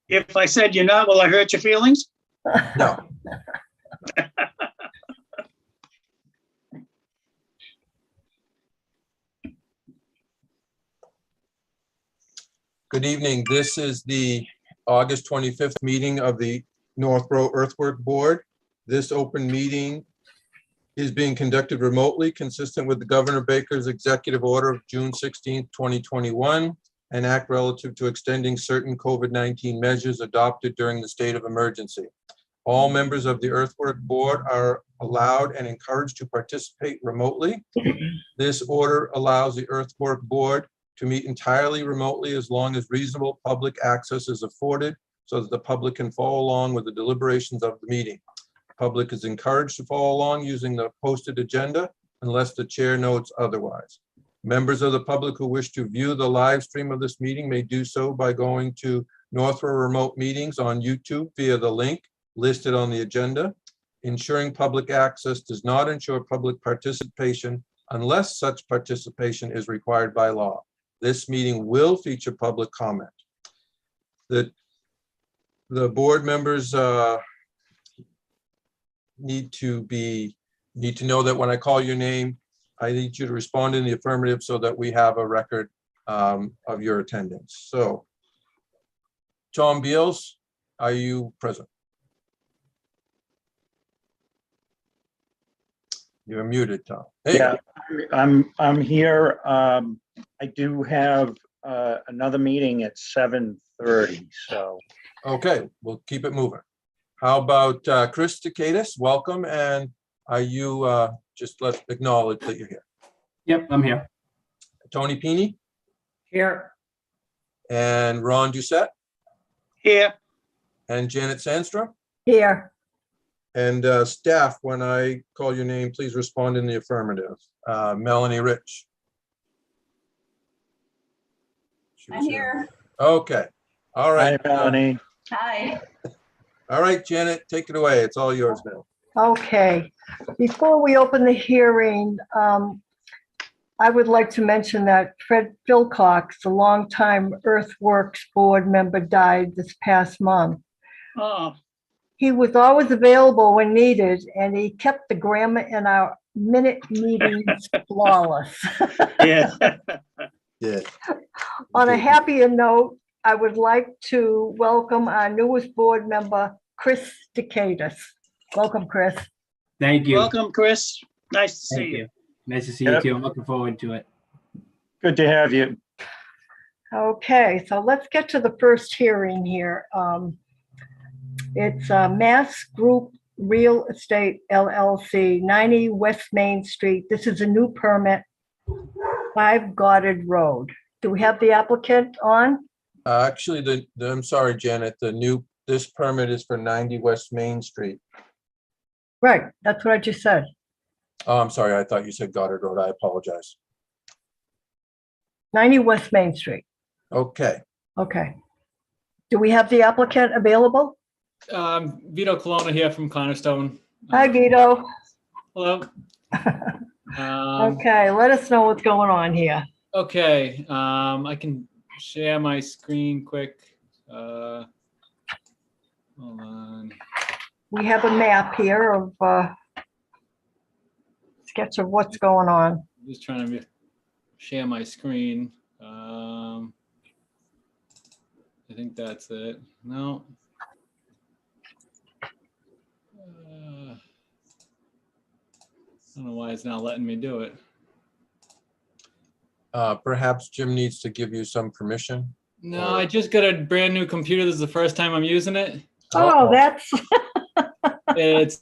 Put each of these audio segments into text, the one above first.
If I said you're not, will I hurt your feelings? No. Good evening. This is the August 25th meeting of the Northborough Earthwork Board. This open meeting is being conducted remotely, consistent with the Governor Baker's executive order of June 16th, 2021, an act relative to extending certain COVID-19 measures adopted during the state of emergency. All members of the Earthwork Board are allowed and encouraged to participate remotely. This order allows the Earthwork Board to meet entirely remotely as long as reasonable public access is afforded so that the public can follow along with the deliberations of the meeting. Public is encouraged to follow along using the posted agenda unless the chair notes otherwise. Members of the public who wish to view the live stream of this meeting may do so by going to Northborough Remote Meetings on YouTube via the link listed on the agenda. Ensuring public access does not ensure public participation unless such participation is required by law. This meeting will feature public comment. The board members need to know that when I call your name, I need you to respond in the affirmative so that we have a record of your attendance. So, Tom Beals, are you present? You're muted, Tom. Hey. Yeah, I'm here. I do have another meeting at 7:30, so. Okay, we'll keep it moving. How about Chris Takaitis? Welcome, and are you just let's acknowledge that you're here. Yep, I'm here. Tony Pini Here. and Ron Doucette Here. and Janet Sandstrom. Here. And staff, when I call your name, please respond in the affirmative. Melanie Rich. I'm here. Okay. All right. Hi, Melanie. Hi. All right, Janet, take it away. It's all yours now. Okay. Before we open the hearing, I would like to mention that Fred Philcox, a longtime Earthworks board member, died this past month. Oh, He was always available when needed, and he kept the grammar in our minute meetings flawless. yeah. Yeah. On a happier note, I would like to welcome our newest board member, Chris Takaitis. Welcome, Chris. Thank you. Welcome, Chris. Nice to see Thank you. you. Nice to see Yep. you too. I'm looking forward to it. Good to have you. Okay, so let's get to the first hearing here. It's Mass Group Real Estate LLC, 90 West Main Street. This is a new permit, 5 Goddard Road. Do we have the applicant on? Actually, I'm sorry, Janet, this permit is for 90 West Main Street. Right, that's what I just said. Oh, I'm sorry. I thought you said Goddard Road. I apologize. 90 West Main Street. Okay. Okay. Do we have the applicant available? Vito Colonna here from Cornerstone. Hi, Vito. Hello. Okay, let us know what's going on here. Okay, I can share my screen quick. Hold on. We have a map here of sketch of what's going on. I'm just trying to share my screen. I think that's it. No. I don't know why it's not letting me do it. Perhaps Jim needs to give you some permission. No, I just got a brand new computer. This is the first time I'm using it. Oh, that's It's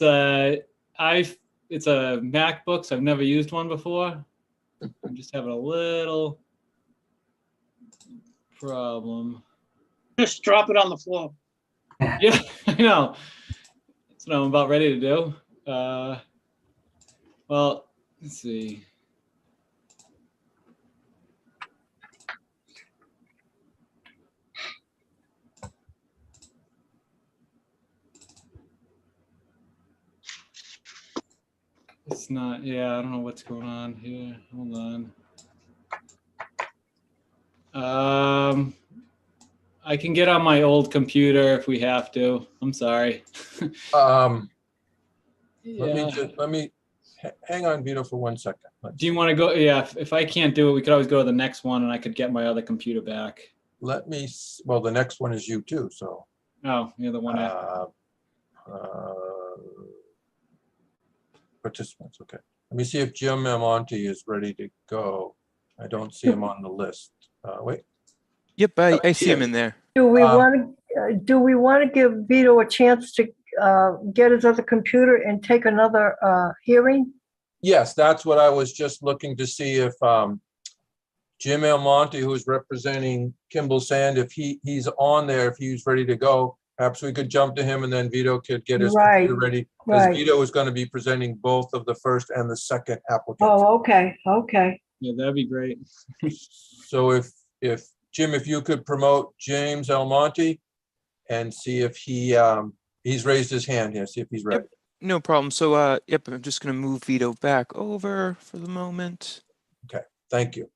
it's a MacBook, so I've never used one before. I'm just having a little problem. Just drop it on the floor. Yeah, I know. That's what I'm about ready to do. Well, let's see. It's not, yeah, I don't know what's going on here. Hold on. I can get on my old computer if we have to. I'm sorry. Let me, hang on, Vito, for 1 second. Do you want to go? Yeah, if I can't do it, we could always go to the next one and I could get my other computer back. Well, the next one is you too, so. Oh, you're the one after. Participants, okay. Let me see if Jim Almonte is ready to go. I don't see him on the list. Wait. Yep, I see him in there. Do we want to give Vito a chance to get his other computer and take another hearing? Yes, that's what I was just looking to see if Jim Almonte, who is representing Kimball Sand, if he's on there, if he's ready to go. Perhaps we could jump to him and then Vito could get his computer ready. Because Vito is going to be presenting both of the first and the second applicants. Oh, okay, okay. Yeah, that'd be great. So if Jim, if you could promote James Almonte and see if he's raised his hand here, see if he's ready. Yep, no problem. So, yep, I'm just going to move Vito back over for the moment. Okay, thank you.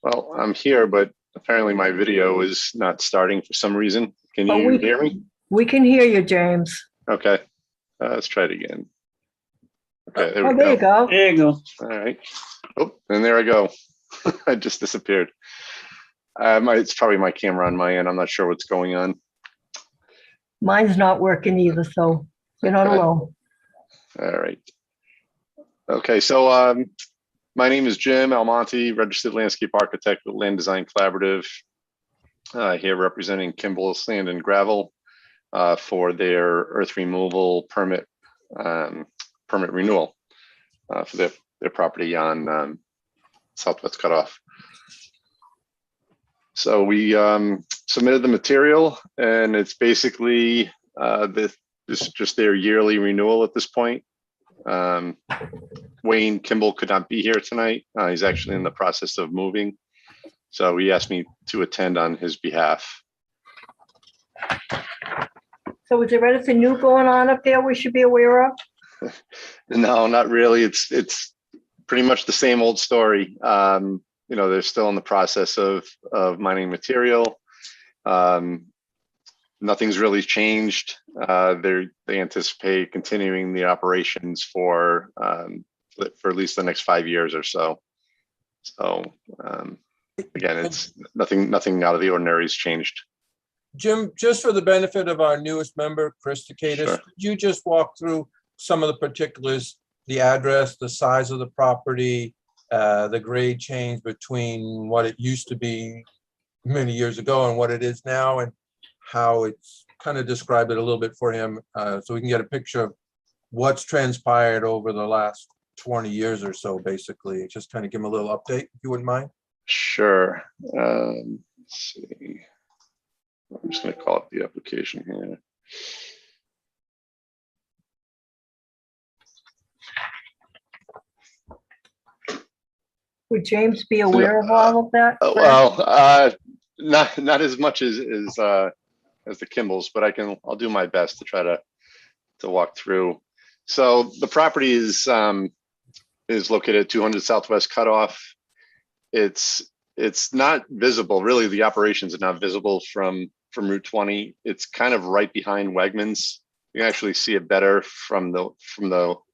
Well, I'm here, but apparently my video is not starting for some reason. Can you hear me? We can hear you, James. Okay, let's try it again. Okay, there Oh, we there you go. go. There you go. All right. Oh, and there I go. I just disappeared. It's probably my camera on my end. I'm not sure what's going on. Mine's not working either, so you're not Okay. alone. All right. Okay, so my name is Jim Almonte, registered landscape architect with Land Design Collaborative, here representing Kimball Sand and Gravel for their earth removal permit renewal for their property on Southwest Cutoff. So we submitted the material, and it's basically this is just their yearly renewal at this point. Wayne Kimball could not be here tonight. He's actually in the process of moving. So he asked me to attend on his behalf. So is there anything new going on up there we should be aware of? No, not really. It's pretty much the same old story. You know, they're still in the process of mining material. Nothing's really changed. They anticipate continuing the operations for at least the next 5 years or so. So again, it's nothing out of the ordinary has changed. Jim, just for the benefit of our newest member, Chris Takaitis, Sure. could you just walk through some of the particulars, the address, the size of the property, the grade change between what it used to be many years ago and what it is now, and how it's kind of describe it a little bit for him, so we can get a picture of what's transpired over the last 20 years or so, basically. Just kind of give him a little update, if you wouldn't mind. Sure. Let's see. I'm just going to call up the application here. Would James be aware of all of that? Well, not as much as the Kimballs, but I'll do my best to try to walk through. So the property is located at 200 Southwest Cutoff. It's not visible, really. The operations are not visible from Route 20. It's kind of right behind Wegmans. You can actually see it better from the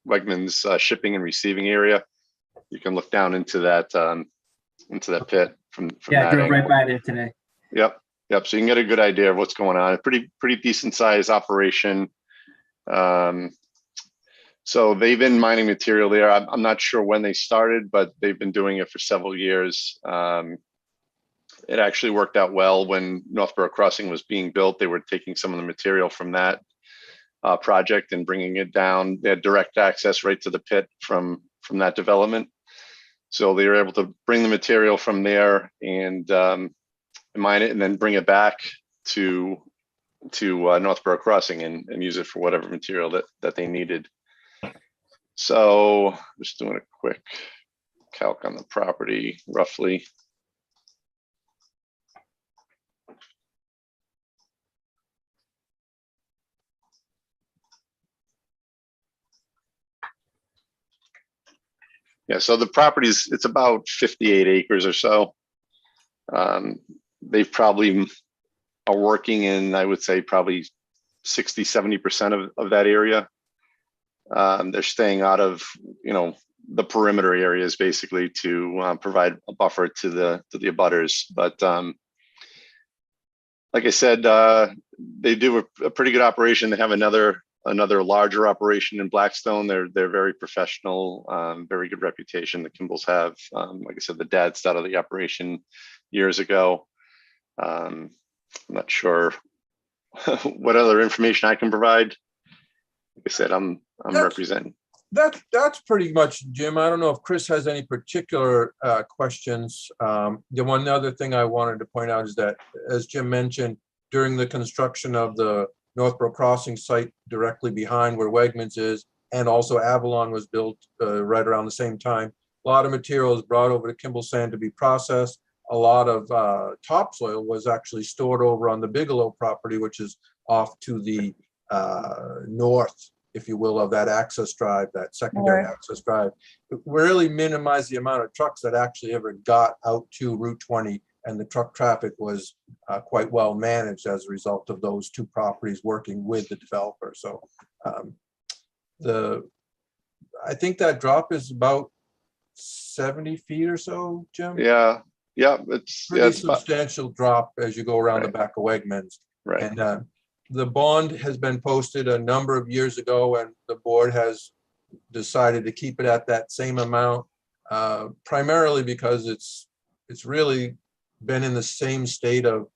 Wegmans shipping and receiving area. You can look down into that pit from Yeah, I that drove angle. right by there today. Yep. So you can get a good idea of what's going on. A pretty decent sized operation. So they've been mining material there. I'm not sure when they started, but they've been doing it for several years. It actually worked out well when Northborough Crossing was being built. They were taking some of the material from that project and bringing it down. They had direct access right to the pit from that development. So they were able to bring the material from there and mine it, and then bring it back to Northborough Crossing and use it for whatever material that they needed. So just doing a quick calc on the property roughly. Yeah, so the property's, it's about 58 acres or so. They probably are working in, I would say, probably 60, 70% of that area. They're staying out of, the perimeter areas basically to provide a buffer to the abutters. But like I said, they do a pretty good operation. They have another larger operation in Blackstone. They're very professional, very good reputation the Kimballs have. Like I said, the dad started the operation years ago. I'm not sure what other information I can provide. Like I said, I'm representing. That's pretty much, Jim. I don't know if Chris has any particular questions. The one other thing I wanted to point out is that, as Jim mentioned, during the construction of the Northborough Crossing site directly behind where Wegmans is, and also Avalon was built right around the same time, a lot of material was brought over to Kimball Sand to be processed. A lot of topsoil was actually stored over on the Bigelow property, which is off to the north, if you will, of that access drive, that secondary access drive. It really minimized the amount of trucks that actually ever got out to Route 20, and the truck traffic was quite well managed as a result of those two properties working with the developer. So I think that drop is about 70 feet or so, Jim. Yeah, it's pretty substantial drop as you go around the back of Wegmans. Right. And the bond has been posted a number of years ago, and the board has decided to keep it at that same amount, primarily because it's really been in the same state of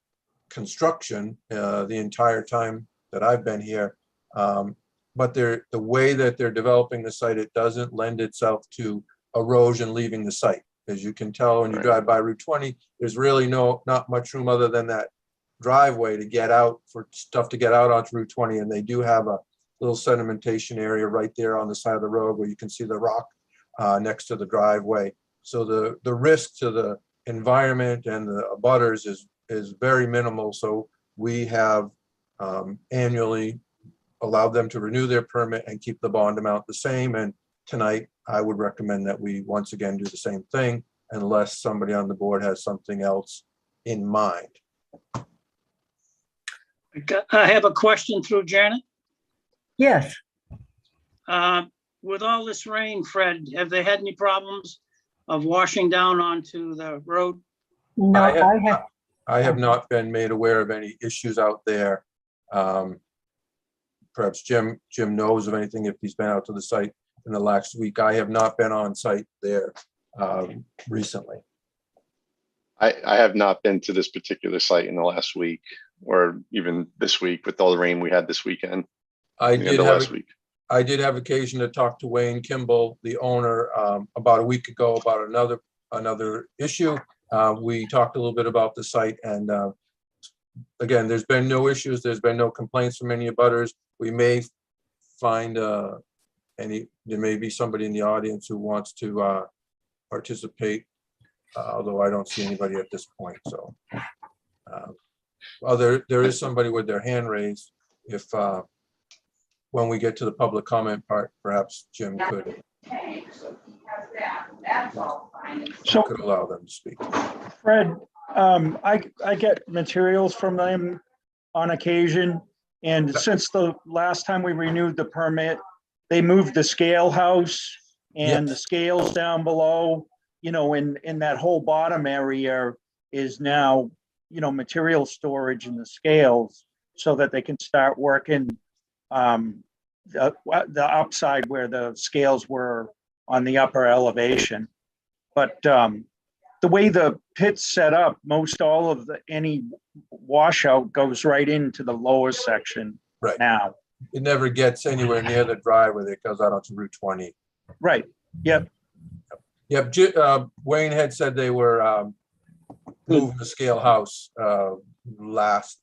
construction the entire time that I've been here. But the way that they're developing the site, it doesn't lend itself to erosion leaving the site. As you can tell when you drive by Route 20, there's really not much room other than that driveway to get out, for stuff to get out onto Route 20. And they do have a little sedimentation area right there on the side of the road where you can see the rock next to the driveway. So the risk to the environment and the abutters is very minimal. So we have annually allowed them to renew their permit and keep the bond amount the same. And tonight, I would recommend that we once again do the same thing, unless somebody on the board has something else in mind. I have a question through Janet. Yes. With all this rain, Fred, have they had any problems of washing down onto the road? No, I have not been made aware of any issues out there. Perhaps Jim knows of anything if he's been out to the site in the last week. I have not been on site there recently. I have not been to this particular site in the last week, or even this week with all the rain we had this weekend. I did have occasion to talk to Wayne Kimball, the owner, about a week ago about another issue. We talked a little bit about the site, and again, there's been no issues. There's been no complaints from any abutters. We may find there may be somebody in the audience who wants to participate, although I don't see anybody at this point. So, there is somebody with their hand raised. If when we get to the public comment part, perhaps Jim could allow them to speak. Fred, I get materials from them on occasion, and since the last time we renewed the permit, they moved the scale house and the scales down below, in that whole bottom area is now, material storage in the scales, so that they can start working the upside where the scales were on the upper elevation. But the way the pit's set up, most all of any washout goes right into the lower section now. It never gets anywhere near the driveway that goes out onto Route 20. Right. Yep. Yep. Wayne had said they were moving the scale house last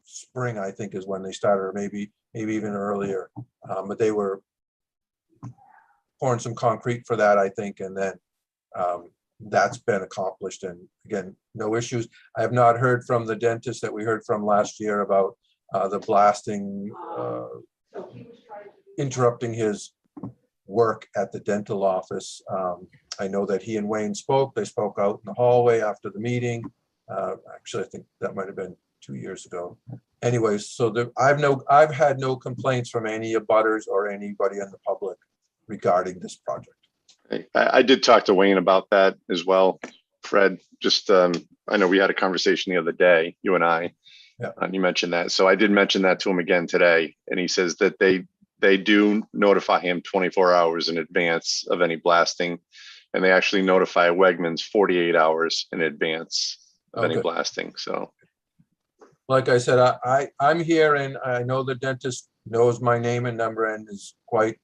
spring, I think is when they started, or maybe even earlier. But they were pouring some concrete for that, I think, and then that's been accomplished. And again, no issues. I have not heard from the dentist that we heard from last year about the blasting interrupting his work at the dental office. I know that he and Wayne spoke. They spoke out in the hallway after the meeting. Actually, I think that might have been 2 years ago. Anyways, so I've had no complaints from any abutters or anybody in the public regarding this project. I did talk to Wayne about that as well, Fred. Just, I know we had a conversation the other day, you and I, Yeah. and you mentioned that. So I did mention that to him again today, and he says that they do notify him 24 hours in advance of any blasting, and they actually notify Wegmans 48 hours in advance of any Okay. blasting. So, Like I said, I'm here, and I know the dentist knows my name and number and is quite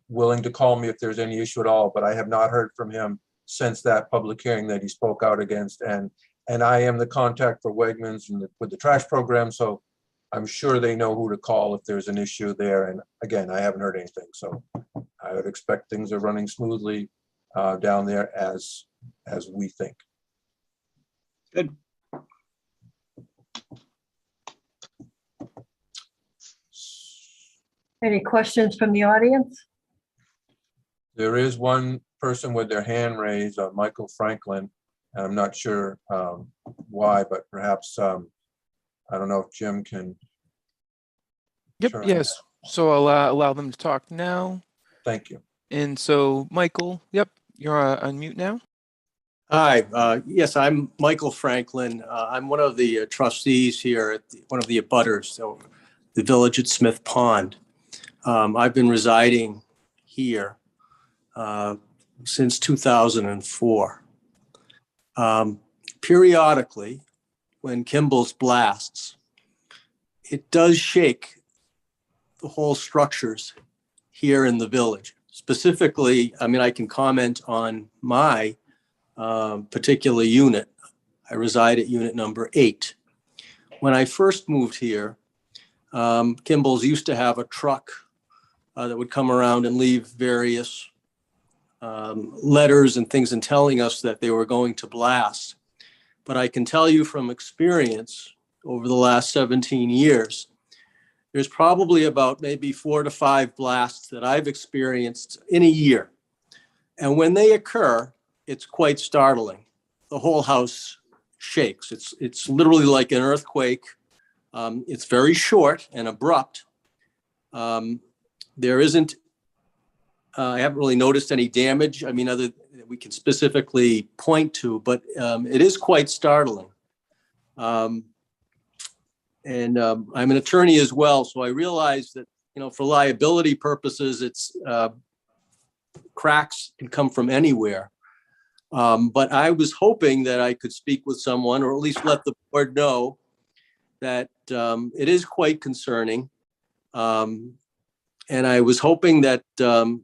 willing to call me if there's any issue at all, but I have not heard from him since that public hearing that he spoke out against. And I am the contact for Wegmans and with the trash program, so I'm sure they know who to call if there's an issue there. And again, I haven't heard anything, so I would expect things are running smoothly down there as we think. Good. Any questions from the audience? There is one person with their hand raised, Michael Franklin, and I'm not sure why, but perhaps, I don't know if Jim can. Yep, turn- yes. So I'll allow them to talk now. Thank you. And so, Michael, yep, you're on mute now. Hi, yes, I'm Michael Franklin. I'm one of the trustees here at one of the abutters, so the village at Smith Pond. I've been residing here since 2004. Periodically, when Kimball's blasts, it does shake the whole structures here in the village. Specifically, I mean, I can comment on my particular unit. I reside at unit number 8. When I first moved here, Kimball's used to have a truck that would come around and leave various letters and things and telling us that they were going to blast. But I can tell you from experience over the last 17 years, there's probably about maybe 4 to 5 blasts that I've experienced in a year. And when they occur, it's quite startling. The whole house shakes. It's literally like an earthquake. It's very short and abrupt. There isn't, I haven't really noticed any damage. I mean, other that we can specifically point to, but it is quite startling. And I'm an attorney as well, so I realize that, you know, for liability purposes, it's cracks can come from anywhere. But I was hoping that I could speak with someone, or at least let the board know that it is quite concerning. And I was hoping that the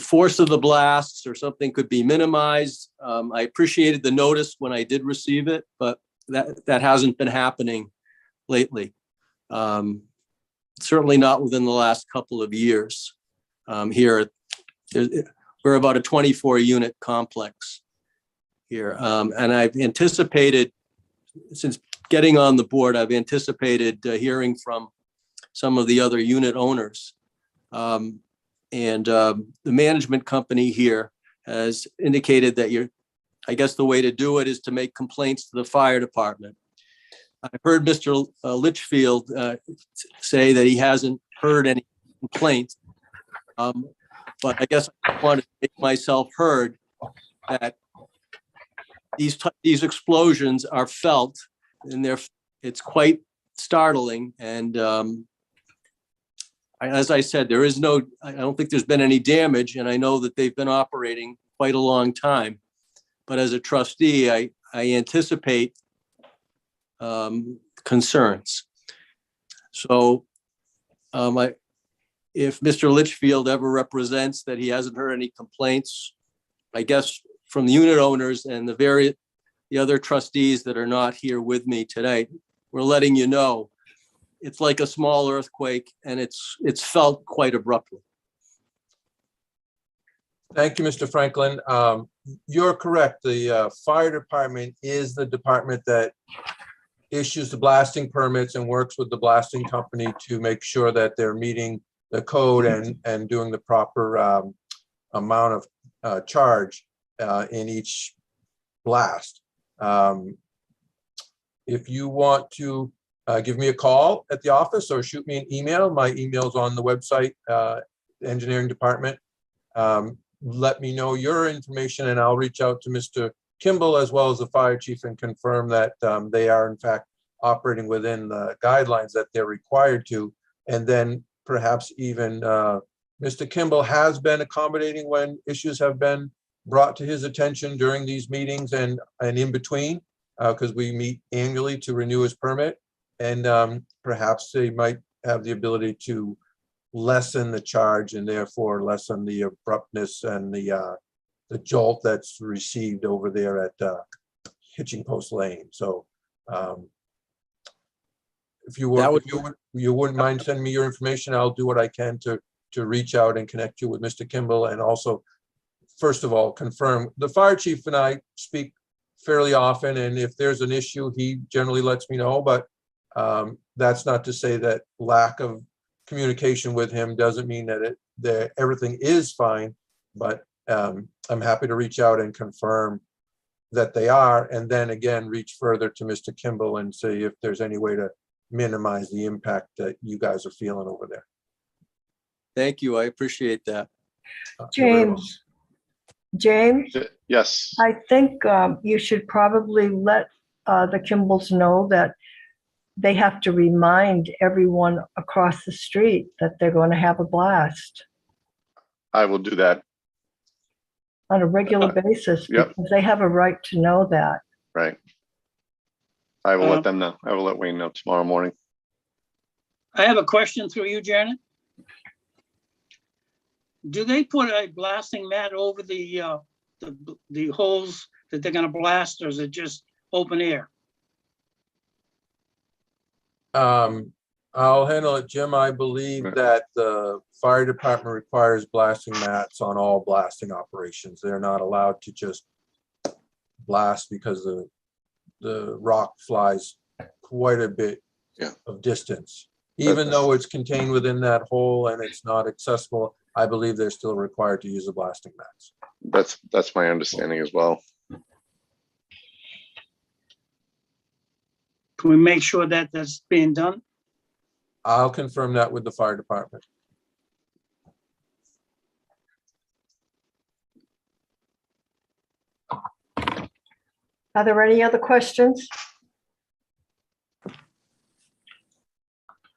force of the blasts or something could be minimized. I appreciated the notice when I did receive it, but that hasn't been happening lately. Certainly not within the last couple of years. Here, we're about a 24 unit complex here. And I've anticipated, since getting on the board, I've anticipated hearing from some of the other unit owners. And the management company here has indicated that I guess the way to do it is to make complaints to the fire department. I've heard Mr. Litchfield say that he hasn't heard any complaints. But I guess I want to make myself heard that these explosions are felt, and it's quite startling. And as I said, I don't think there's been any damage, and I know that they've been operating quite a long time. But as a trustee, I anticipate concerns. So if Mr. Litchfield ever represents that he hasn't heard any complaints, I guess from the unit owners and the the other trustees that are not here with me today, we're letting you know it's like a small earthquake and it's felt quite abruptly. Thank you, Mr. Franklin. You're correct. The fire department is the department that issues the blasting permits and works with the blasting company to make sure that they're meeting the code and doing the proper amount of charge in each blast. If you want to give me a call at the office or shoot me an email, my email's on the website, engineering department. Let me know your information and I'll reach out to Mr. Kimball as well as the fire chief and confirm that they are in fact operating within the guidelines that they're required to. And then perhaps even Mr. Kimball has been accommodating when issues have been brought to his attention during these meetings and in between, because we meet annually to renew his permit. And perhaps they might have the ability to lessen the charge and therefore lessen the abruptness and the jolt that's received over there at Hitching Post Lane. So if you wouldn't mind sending me your information, I'll do what I can to reach out and connect you with Mr. Kimball. And also, first of all, confirm the fire chief and I speak fairly often. And if there's an issue, he generally lets me know, but that's not to say that lack of communication with him doesn't mean that everything is fine, but I'm happy to reach out and confirm that they are, and then again, reach further to Mr. Kimball and see if there's any way to minimize the impact that you guys are feeling over there. Thank you. I appreciate that. James, Yes. I think you should probably let the Kimballs know that they have to remind everyone across the street that they're going to have a blast I will do that. on a regular basis, Yep. because they have a right to know that. Right. I will let them know. I will let Wayne know tomorrow morning. I have a question through you, Janet. Do they put a blasting mat over the holes that they're gonna blast, or is it just open air? I'll handle it, Jim. I believe that the fire department requires blasting mats on all blasting operations. They're not allowed to just blast because the rock flies quite a bit of distance. Even though it's contained within that hole and it's not accessible, I believe they're still required to use the blasting mats. That's my understanding as well. Can we make sure that that's being done? I'll confirm that with the fire department. Are there any other questions?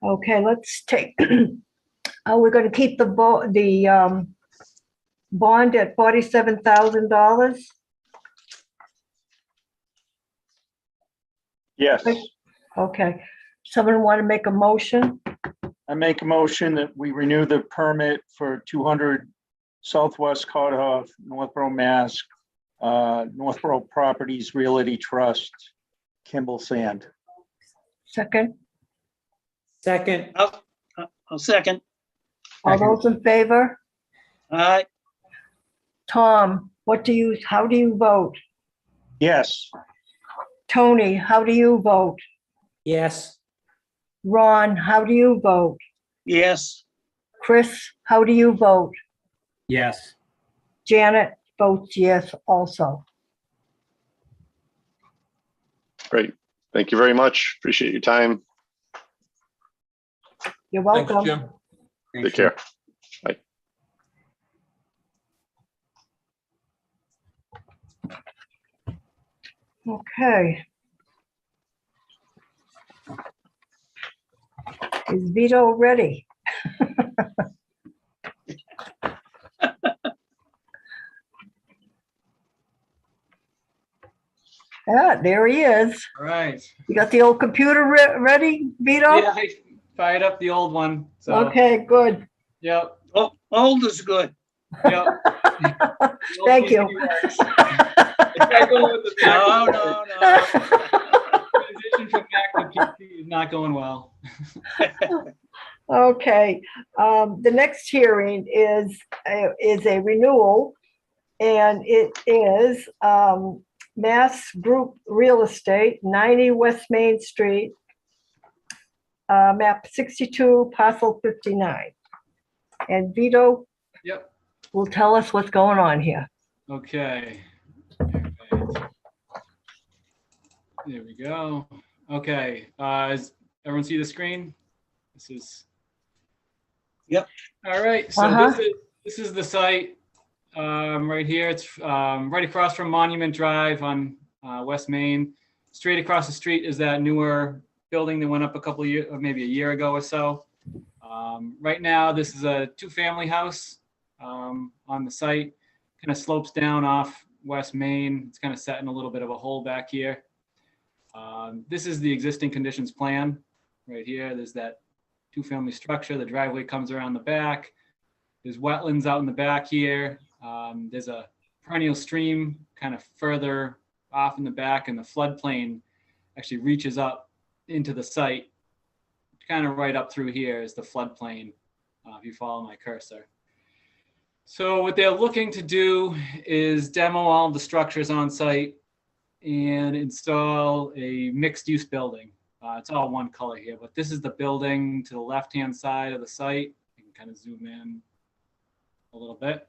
Okay, let's take, we're going to keep the bond at $47,000. Yes, Okay, someone want to make a motion? I make a motion that we renew the permit for 200 Southwest Carthoff, Northborough, Mass. Northborough Properties Realty Trust, Kimball Sand. Second, Second. I'll second. all those in favor? All right, Tom, how do you vote? Yes, Tony, how do you vote? Yes. Ron, how do you vote? yes, Chris, how do you vote? Yes. Janet votes yes also. Great. Thank you very much. Appreciate your time. You're Thanks, welcome. Jim. Take care. Bye. Okay. Is Vito ready? Yeah, there he is. All right. You got the old computer ready, Vito? Yeah, I fired up the old one. So, Okay, good. yep. oh, old is good. Yep. Thank you. No, no, no. Transition from Mac to PC is not going well. Okay, the next hearing is a renewal, and it is Mass Group Real Estate, 90 West Main Street, map 62, parcel 59. And Vito Yep. will tell us what's going on here. Okay. All right. There we go. Okay. Does everyone see the screen? This is. Yep. All right. So Uh-huh. this is the site right here. It's right across from Monument Drive on West Main. Straight across the street is that newer building that went up a couple of years, or maybe a year ago or so. Right now, this is a two-family house on the site. Kind of slopes down off West Main. It's kind of set in a little bit of a hole back here. This is the existing conditions plan right here. There's that two-family structure. The driveway comes around the back. There's wetlands out in the back here. There's a perennial stream kind of further off in the back, and the floodplain actually reaches up into the site. Kind of right up through here is the floodplain, if you follow my cursor. So what they're looking to do is demo all the structures on site and install a mixed-use building. It's all one color here, but this is the building to the left-hand side of the site. You can kind of zoom in a little bit.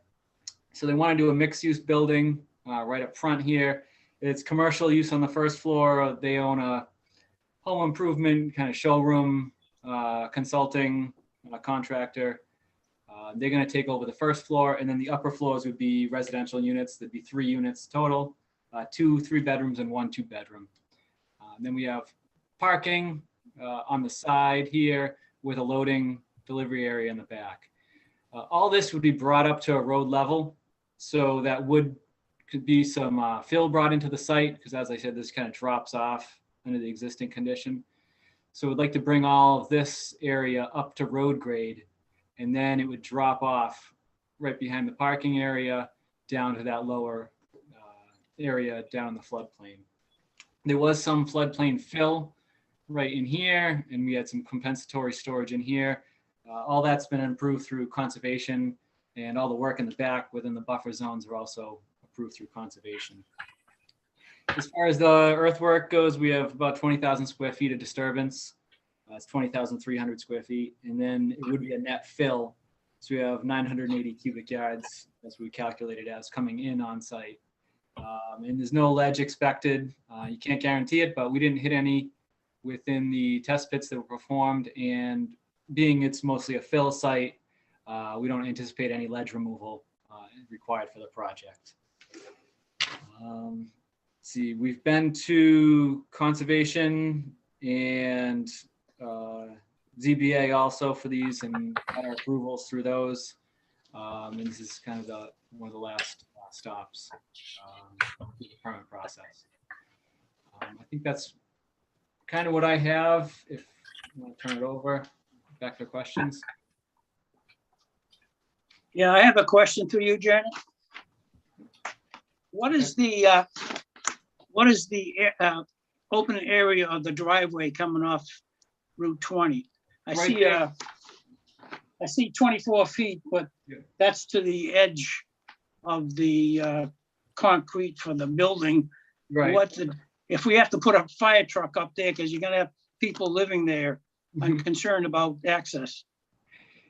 So they want to do a mixed-use building right up front here. It's commercial use on the first floor. They own a home improvement kind of showroom, consulting contractor. They're going to take over the first floor, and then the upper floors would be residential units. There'd be 3 units total, 2 3-bedrooms and 1 2-bedroom. Then we have parking on the side here with a loading delivery area in the back. All this would be brought up to a road level, so that could be some fill brought into the site, because as I said, this kind of drops off under the existing condition. So we'd like to bring all of this area up to road grade, and then it would drop off right behind the parking area down to that lower area down in the floodplain. There was some floodplain fill right in here, and we had some compensatory storage in here. All that's been improved through conservation, and all the work in the back within the buffer zones are also approved through conservation. As far as the earthwork goes, we have about 20,000 square feet of disturbance. It's 20,300 square feet. And then it would be a net fill. So we have 980 cubic yards, as we calculated as, coming in on site. And there's no ledge expected. You can't guarantee it, but we didn't hit any within the test pits that were performed. And being it's mostly a fill site, we don't anticipate any ledge removal required for the project. See, we've been to conservation and ZBA also for these, and got our approvals through those. And this is kind of one of the last stops through the permit process. I think that's kind of what I have. If you want to turn it over, back to questions. Yeah, I have a question for you, Janet. What is the open area of the driveway coming off Route 20? I Right see there. I see 24 feet, but Yeah. that's to the edge of the concrete for the building. Right. If we have to put a fire truck up there, because you're gonna have people living there, I'm Mhm. concerned about access.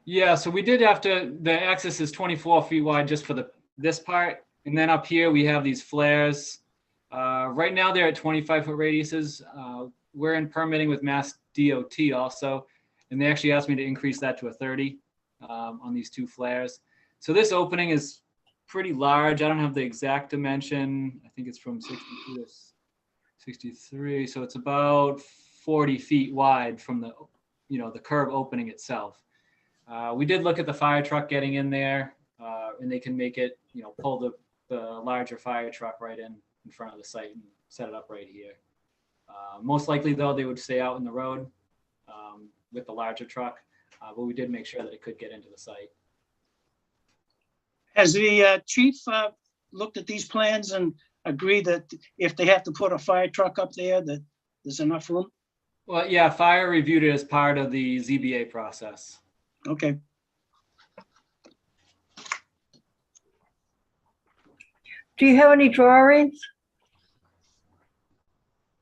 Yeah, so we did have to, the access is 24 feet wide just for this part. And then up here, we have these flares. Right now, they're at 25-foot radiuses. We're in permitting with Mass DOT also, and they actually asked me to increase that to a 30 on these 2 flares. So this opening is pretty large. I don't have the exact dimension. I think it's from 62 to 63. So it's about 40 feet wide from the curb opening itself. We did look at the fire truck getting in there, and they can make it, pull the larger fire truck right in front of the site and set it up right here. Most likely, though, they would stay out in the road with the larger truck, but we did make sure that it could get into the site. Has the chief looked at these plans and agreed that if they have to put a fire truck up there, that there's enough room? Well, yeah, fire reviewed it as part of the ZBA process. Okay. Do you have any drawings?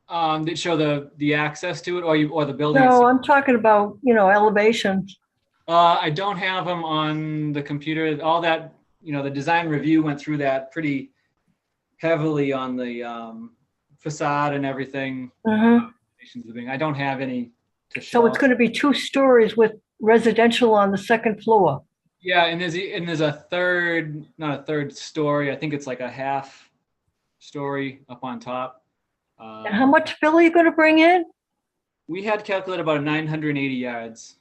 That show the access to it or the building. No, itself? I'm talking about, elevations. I don't have them on the computer. All that, the design review went through that pretty heavily on the facade and everything. Mhm. I don't have any to So show. it's going to be 2 stories with residential on the second floor. Yeah, and there's a third, not a third story. I think it's like a half story up on top. And how much fill are you going to bring in? We had calculated about 980 yards,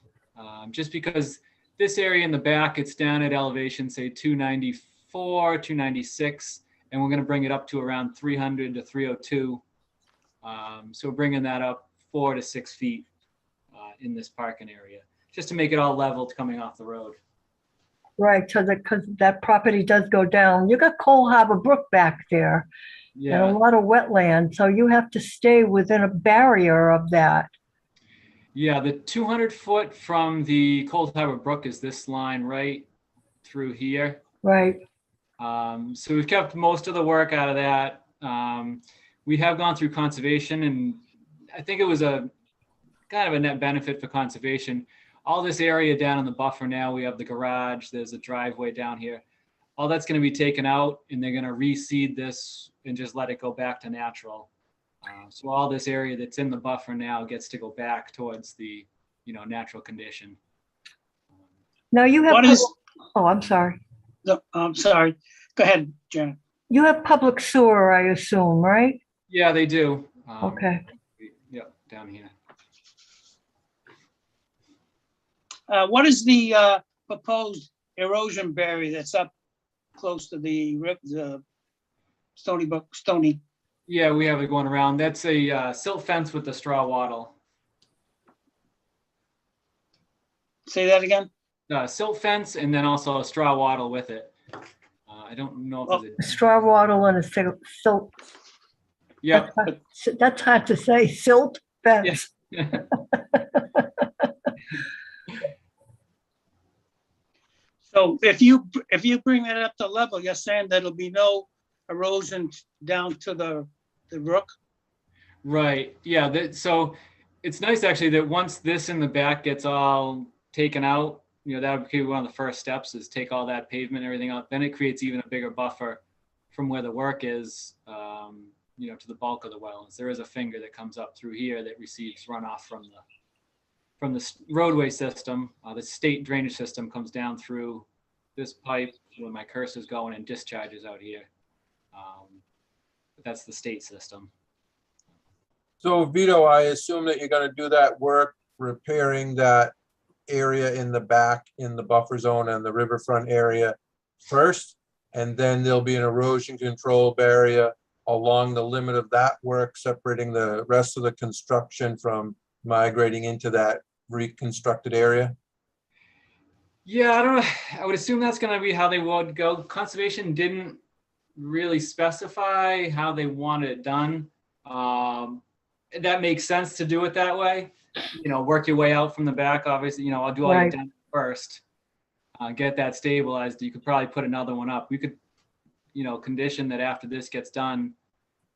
just because this area in the back, it's down at elevation, say 294, 296, and we're going to bring it up to around 300 to 302. So we're bringing that up 4 to 6 feet in this parking area, just to make it all leveled coming off the road. Right, so because that property does go down. You got Cole Harbor Brook back there and Yeah. a lot of wetland, so you have to stay within a barrier of that. Yeah, the 200 foot from the Cold Harbor Brook is this line right through here. Right, So we've kept most of the work out of that. We have gone through conservation, and I think it was a kind of a net benefit for conservation. All this area down in the buffer now, we have the garage, there's a driveway down here. All that's going to be taken out, and they're going to reseed this and just let it go back to natural. So all this area that's in the buffer now gets to go back towards the, natural condition. now you have, What is, oh, I'm sorry. no, I'm sorry. Go ahead, Janet. You have public sewer, I assume, right? Yeah, they do. Okay, Yep, down here. What is the proposed erosion barrier that's up close to the Stony? Yeah, we have it going around. That's a silt fence with the straw wattle. Say that again? Silt fence and then also a straw wattle with it. I don't know if there's a straw wattle and a silt. Yeah. That's hard to say, silt fence. So if you bring that up to level, you're saying there'll be no erosion down to the brook? Right. Yeah. So it's nice actually that once this in the back gets all taken out, that would be one of the first steps is take all that pavement and everything out. Then it creates even a bigger buffer from where the work is, to the bulk of the wetlands. There is a finger that comes up through here that receives runoff from the roadway system. The state drainage system comes down through this pipe where my cursor's going and discharges out here. But that's the state system. So Vito, I assume that you're gonna do that work repairing that area in the back in the buffer zone and the riverfront area first, and then there'll be an erosion control barrier along the limit of that work, separating the rest of the construction from migrating into that reconstructed area? Yeah, I would assume that's going to be how they would go. Conservation didn't really specify how they want it done. That makes sense to do it that way. Work your way out from the back. Obviously, I'll do all your done first. Get that stabilized. You could probably put another one up. We could, condition that after this gets done,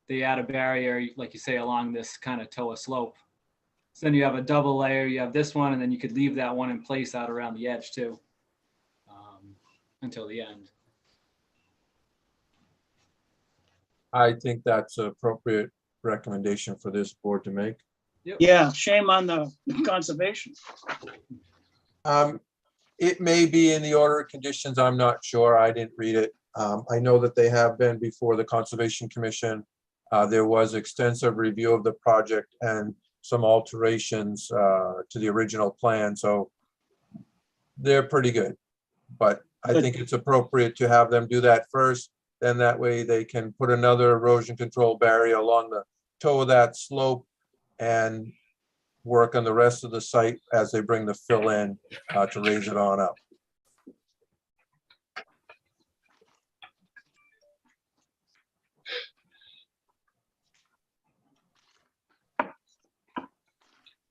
they add a barrier, like you say, along this kind of TOA slope. So then you have a double layer, you have this one, and then you could leave that one in place out around the edge too, until the end. I think that's an appropriate recommendation for this board to make. Yep. Yeah, shame on the conservation. It may be in the order of conditions, I'm not sure, I didn't read it. I know that they have been before the Conservation Commission. There was extensive review of the project and some alterations to the original plan, so they're pretty good. But I think it's appropriate to have them do that first, then that way they can put another erosion control barrier along the toe of that slope and work on the rest of the site as they bring the fill in to raise it on up.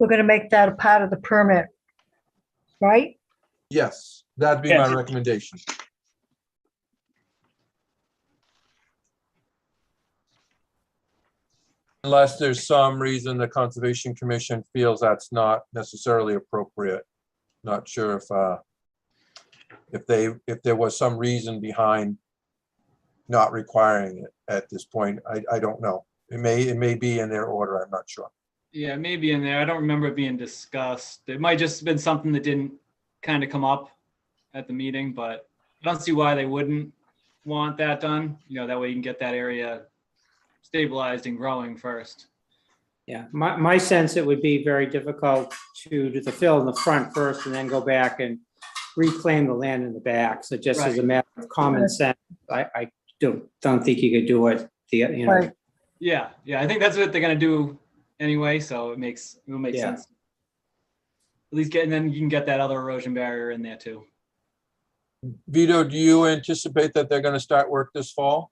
we're gonna make that a part of the permit, right? Yes, that'd be my Yes. recommendation. Unless there's some reason the Conservation Commission feels that's not necessarily appropriate. Not sure if there was some reason behind not requiring it at this point. I don't know. It may be in their order. I'm not sure. Yeah, maybe in there. I don't remember it being discussed. It might just have been something that didn't kind of come up at the meeting, but I don't see why they wouldn't want that done. That way you can get that area stabilized and growing first. Yeah, my sense, it would be very difficult to do the fill in the front first and then go back and reclaim the land in the back. So just as a matter of common sense, I don't think you could do it. Right. Yeah, I think that's what they're gonna do anyway, so it will make Yeah. sense. At least and then you can get that other erosion barrier in there too. Vito, do you anticipate that they're going to start work this fall?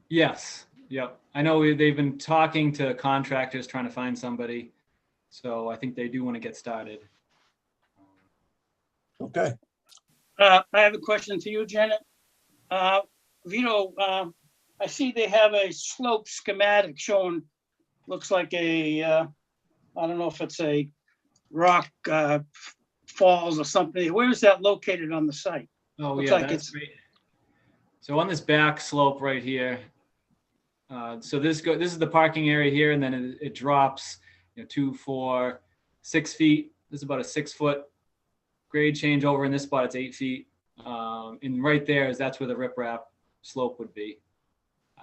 Yes, yep. I know they've been talking to contractors, trying to find somebody. So I think they do want to get started. Okay. I have a question to you, Janet. Vito, I see they have a slope schematic showing, looks like I don't know if it's a rock falls or something. Where is that located on the site? Oh, Looks yeah, like that's it's- great. So on this back slope right here, so this is the parking area here, and then it drops, 2, 4, 6 feet. This is about a 6-foot grade change. Over in this spot, it's 8 feet. And right there that's where the riprap slope would be.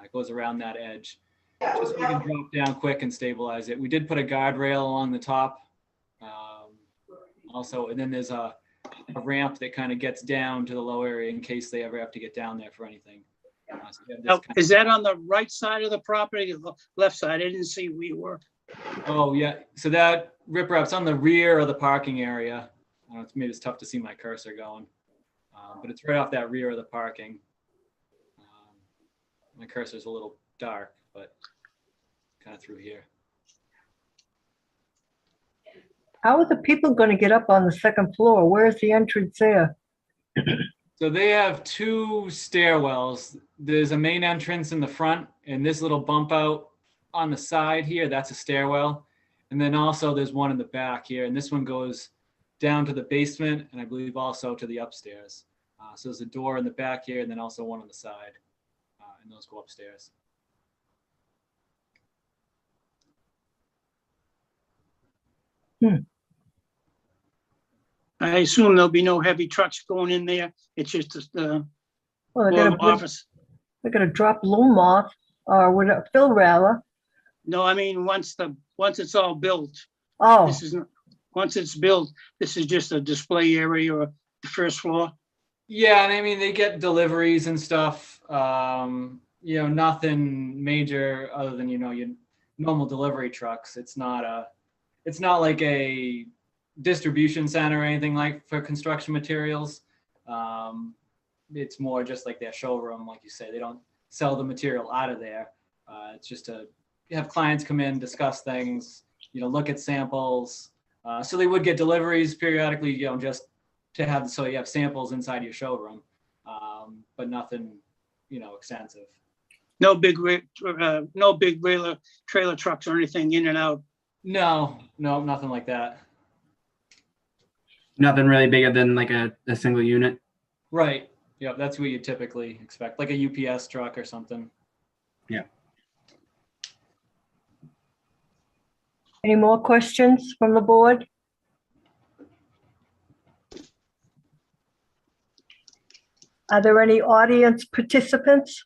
It goes around that edge. Just so we can drop down quick and stabilize it. We did put a guardrail along the top. Also, and then there's a ramp that kind of gets down to the low area in case they ever have to get down there for anything. So we have this Now, kind is that on the right side of the property, or the left side? I didn't see where you were. Oh, yeah. So that riprap's on the rear of the parking area. Maybe it's tough to see my cursor going, but it's right off that rear of the parking. My cursor's a little dark, but kind of through here. How are the people gonna get up on the second floor? Where's the entrance there? So they have 2 stairwells. There's a main entrance in the front, and this little bump out on the side here, that's a stairwell. And then also there's one in the back here, and this one goes down to the basement, and I believe also to the upstairs. So there's a door in the back here, and then also one on the side, and those go upstairs. I assume there'll be no heavy trucks going in there. It's just Well, more of office. they're gonna drop loom off, or would it fill rather? No, I mean, once it's all built, Oh, this is, once it's built, this is just a display area or the first floor. Yeah, and I mean, they get deliveries and stuff. Nothing major other than, your normal delivery trucks. It's not like a distribution center or anything like for construction materials. It's more just like their showroom, like you say. They don't sell the material out of there. It's just to have clients come in, discuss things, look at samples. So they would get deliveries periodically, just to have, so you have samples inside your showroom, but nothing, extensive. No big trailer trucks or anything in and out. No, nothing like that. Nothing really bigger than like a single unit. Right. Yeah, that's what you typically expect, like a UPS truck or something. Yeah. any more questions from the board? Are there any audience participants?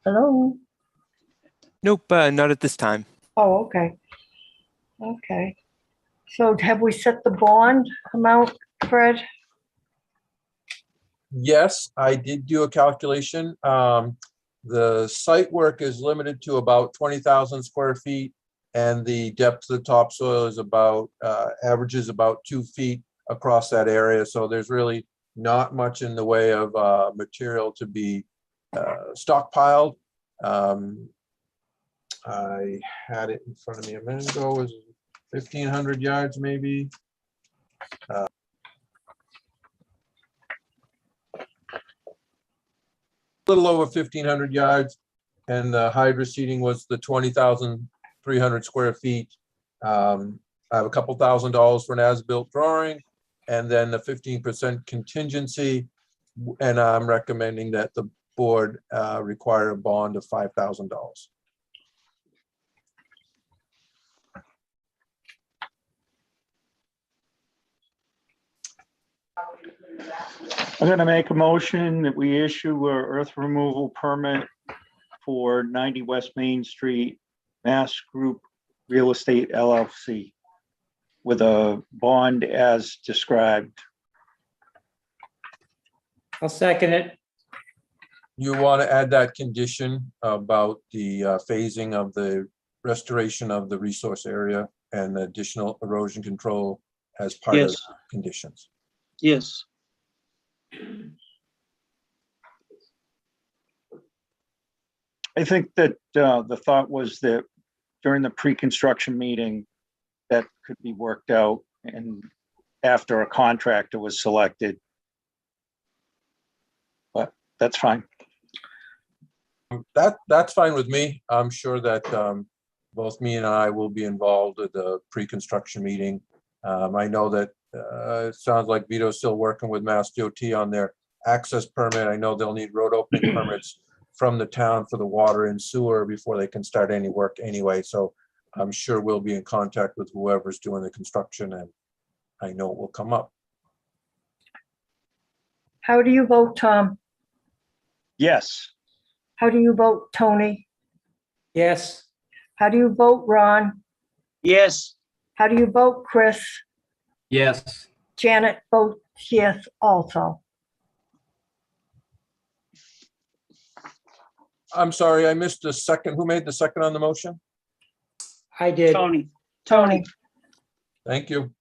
Hello? Nope, not at this time. Oh, okay. Okay. So have we set the bond amount, Fred? Yes, I did do a calculation. The site work is limited to about 20,000 square feet, and the depth of the topsoil is about, averages about 2 feet across that area. So there's really not much in the way of material to be stockpiled. I had it in front of me a minute ago, it was 1,500 yards maybe. Little over 1,500 yards, and the hydro seeding was the 20,300 square feet. I have a couple $1,000s for an as-built drawing, and then the 15% contingency. And I'm recommending that the board require a bond of $5,000. I'm gonna make a motion that we issue a earth removal permit for 90 West Main Street, Mass Group Real Estate LLC with a bond as described. I'll second it. You want to add that condition about the phasing of the restoration of the resource area and additional erosion control as part of Yes. conditions. Yes. I think that the thought was that during the pre-construction meeting, that could be worked out, and after a contractor was selected. But that's fine. That's fine with me. I'm sure that both me and I will be involved at the pre-construction meeting. I know that it sounds like Vito's still working with Mass DOT on their access permit. I know they'll need road opening permits from the town for the water and sewer before they can start any work anyway. So I'm sure we'll be in contact with whoever's doing the construction, and I know it will come up. How do you vote, Tom? Yes. How do you vote, Tony? Yes. How do you vote, Ron? Yes. How do you vote, Chris? Yes. Janet votes yes also. I'm sorry, I missed the second. Who made the second on the motion? I did. Tony. Tony. Thank you.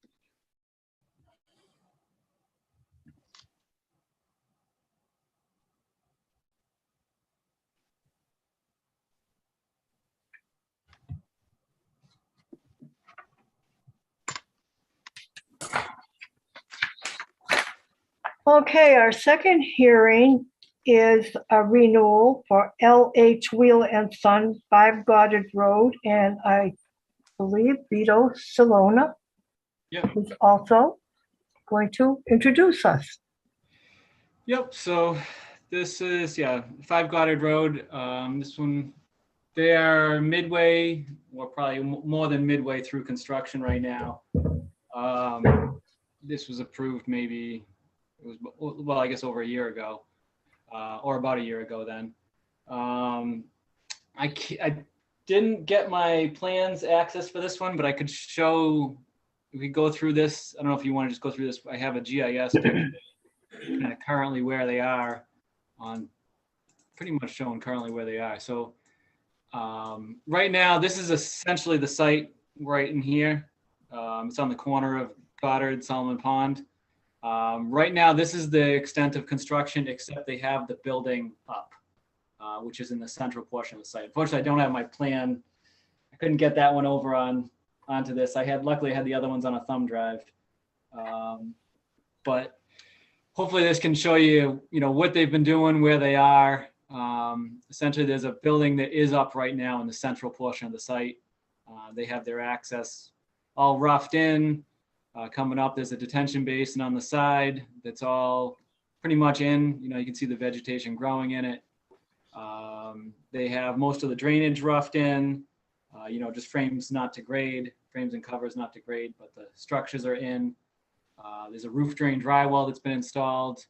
Okay, our second hearing is a renewal for L.H. Wheeler and Son, 5 Goddard Road, and I believe Vito Salona Yeah. is also going to introduce us. Yep, so this is, 5 Goddard Road. This one, they are midway, or probably more than midway through construction right now. This was approved maybe, it was, well, I guess over a year ago, or about a year ago then. I didn't get my plans access for this one, but I could show, we could go through this. I don't know if you want to just go through this. I have a GIS picture. Kind of currently where they are on, pretty much showing currently where they are. So right now, this is essentially the site right in here. It's on the corner of Goddard, Solomon Pond. Right now, this is the extent of construction, except they have the building up, which is in the central portion of the site. Unfortunately, I don't have my plan. I couldn't get that one over onto this. Luckily, I had the other ones on a thumb drive. But hopefully this can show you, what they've been doing, where they are. Essentially, there's a building that is up right now in the central portion of the site. They have their access all roughed in. Coming up, there's a detention basin on the side that's all pretty much in. You can see the vegetation growing in it. They have most of the drainage roughed in. Just frames not to grade, frames and covers not to grade, but the structures are in. There's a roof drain drywall that's been installed.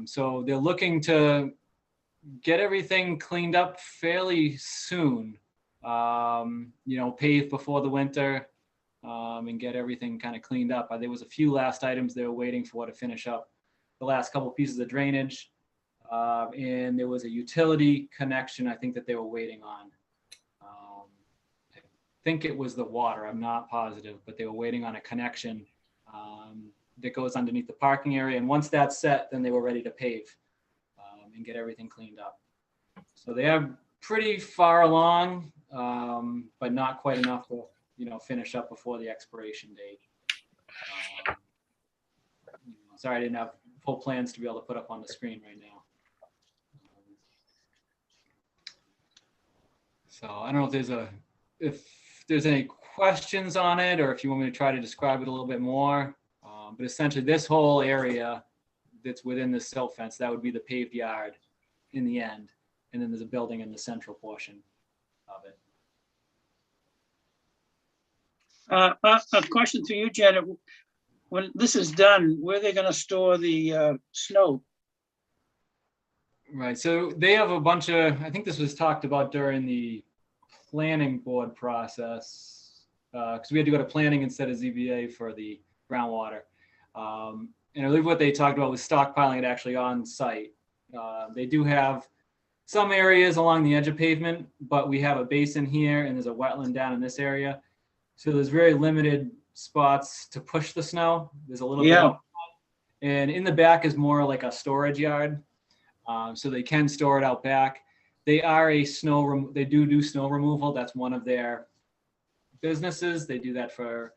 So they're looking to get everything cleaned up fairly soon. Pave before the winter, and get everything kind of cleaned up. There was a few last items they were waiting for to finish up the last couple pieces of drainage. And there was a utility connection, I think, that they were waiting on. I think it was the water, I'm not positive, but they were waiting on a connection that goes underneath the parking area. And once that's set, then they were ready to pave and get everything cleaned up. So they are pretty far along. but not quite enough to, finish up before the expiration date. Sorry, I didn't have full plans to be able to put up on the screen right now. So I don't know if there's any questions on it, or if you want me to try to describe it a little bit more. But essentially, this whole area that's within the silt fence, that would be the paved yard in the end. And then there's a building in the central portion of it. A question to you, Janet. When this is done, where are they going to store the snow? Right, so they have a bunch of, I think this was talked about during the planning board process, because we had to go to planning instead of ZBA for the groundwater. And I believe what they talked about was stockpiling it actually on site. They do have some areas along the edge of pavement, but we have a basin here and there's a wetland down in this area. So there's very limited spots to push the snow. There's a little bit of, and in the back is more like a storage yard. So they can store it out back. They are they do snow removal. That's one of their businesses. They do that for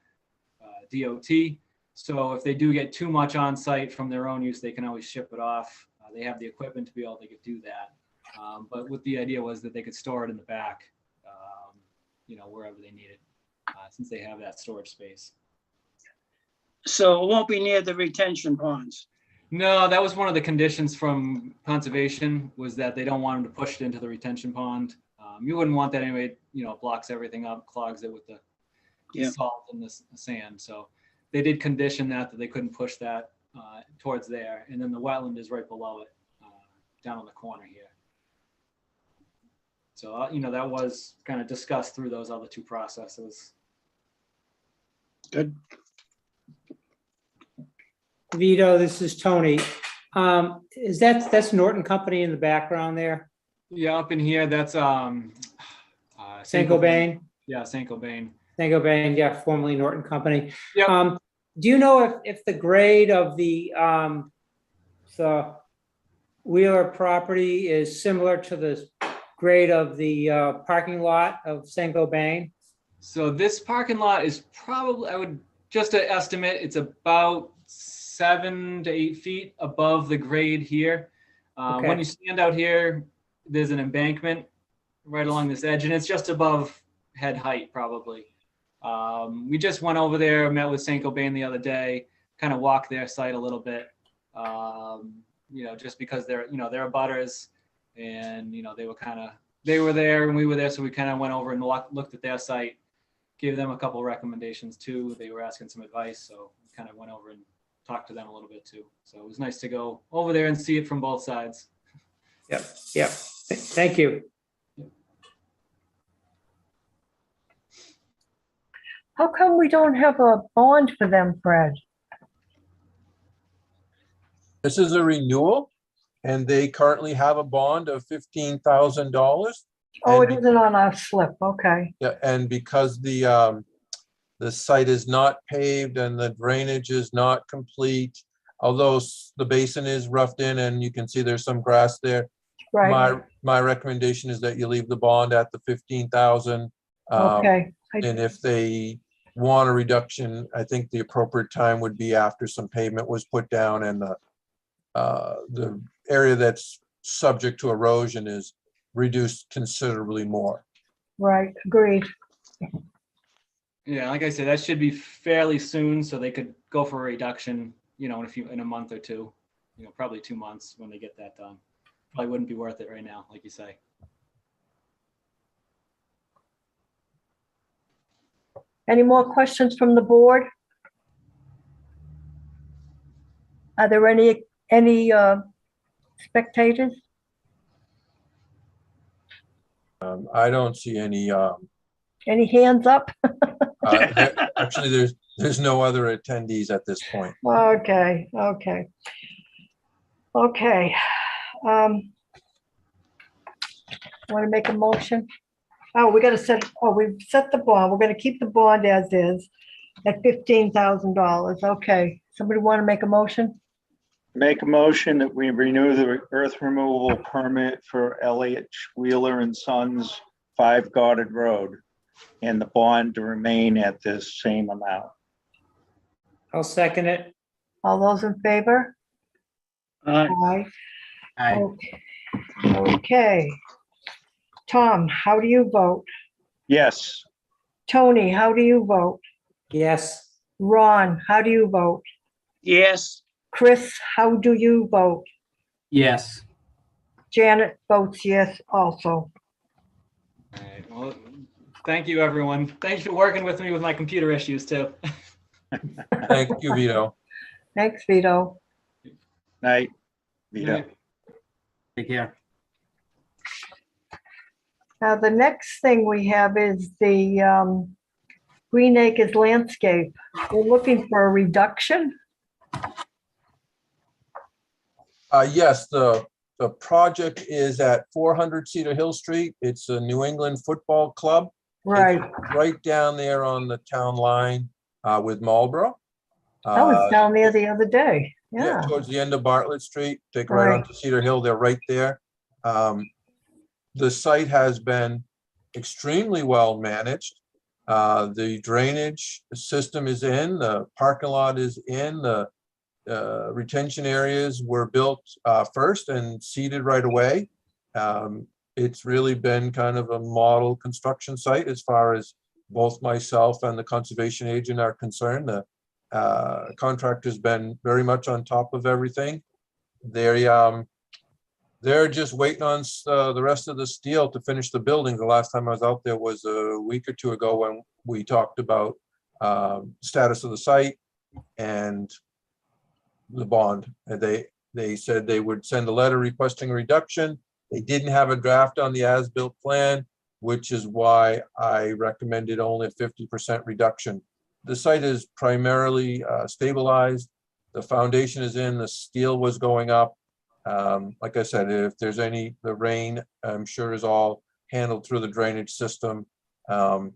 DOT. So if they do get too much on site from their own use, they can always ship it off. They have the equipment to be able to do that. But what the idea was that they could store it in the back, wherever they need it, since they have that storage space. So it won't be near the retention ponds. No, that was one of the conditions from conservation, was that they don't want them to push it into the retention pond. You wouldn't want that anyway. It blocks everything up, clogs it with the salt and the sand. So they did condition that they couldn't push that towards there. And then the wetland is right below it, down on the corner here. So, that was kind of discussed through those other two processes. Good. Vito, this is Tony. That's Norton Company in the background there? Yeah, up in here, that's Saint-Gobain? Yeah, Saint-Gobain. Saint-Gobain, yeah, formerly Norton Company. Yep. Do you know if the grade of the Wheeler property is similar to the grade of the parking lot of Saint-Gobain? So this parking lot is probably, just to estimate, it's about 7 to 8 feet above the grade here. Okay. When you stand out here, there's an embankment right along this edge, and it's just above head height probably. We just went over there, met with Saint-Gobain the other day, kind of walked their site a little bit, just because they're abutters, and they were there and we were there, so we kind of went over and looked at their site, gave them a couple of recommendations too. They were asking some advice, so we kind of went over and talked to them a little bit too. So it was nice to go over there and see it from both sides. Yep. Thank you. How come we don't have a bond for them, Fred? This is a renewal, and they currently have a bond of $15,000. Oh, it isn't on our slip, okay. Yeah, and because the site is not paved and the drainage is not complete, although the basin is roughed in and you can see there's some grass there. Right, My recommendation is that you leave the bond at the 15,000. okay. And if they want a reduction, I think the appropriate time would be after some pavement was put down and the area that's subject to erosion is reduced considerably more. Right, agreed. Yeah, like I said, that should be fairly soon, so they could go for a reduction, in a month or two, probably 2 months when they get that done. Probably wouldn't be worth it right now, like you say. Any more questions from the board? Are there any spectators? I don't see any, Any hands up? actually, there's no other attendees at this point. Okay. Want to make a motion? Oh, we've set the bond. We're going to keep the bond as is at $15,000. Okay. Somebody want to make a motion? Make a motion that we renew the earth removal permit for Elliott Wheeler and Sons 5 Goddard Road, and the bond to remain at this same amount. I'll second it. All those in favor? Aye. Aye. Aye. Okay. Tom, how do you vote? Yes, Tony, how do you vote? Yes. Ron, how do you vote? Yes, Chris, how do you vote? Yes. Janet votes yes also. All right. Well, thank you, everyone. Thanks for working with me with my computer issues too. Thank you, Vito. Thanks, Vito. night, Vito. Take care. Now, the next thing we have is the Green Acres landscape. We're looking for a reduction. Yes, the project is at 400 Cedar Hill Street. It's a New England Football Club. Right. Right down there on the town line with Marlboro. I was down there the other day. Yeah, Yeah. towards the end of Bartlett Street, take right Right. onto Cedar Hill, they're right there. The site has been extremely well managed. The drainage system is in, the parking lot is in, the retention areas were built first and seeded right away. It's really been kind of a model construction site as far as both myself and the conservation agent are concerned. The contractor's been very much on top of everything. They're just waiting on the rest of the steel to finish the building. The last time I was out there was a week or two ago when we talked about status of the site and the bond. And they said they would send a letter requesting a reduction. They didn't have a draft on the as-built plan, which is why I recommended only a 50% reduction. The site is primarily stabilized. The foundation is in, the steel was going up. Like I said, if there's the rain, I'm sure is all handled through the drainage system. And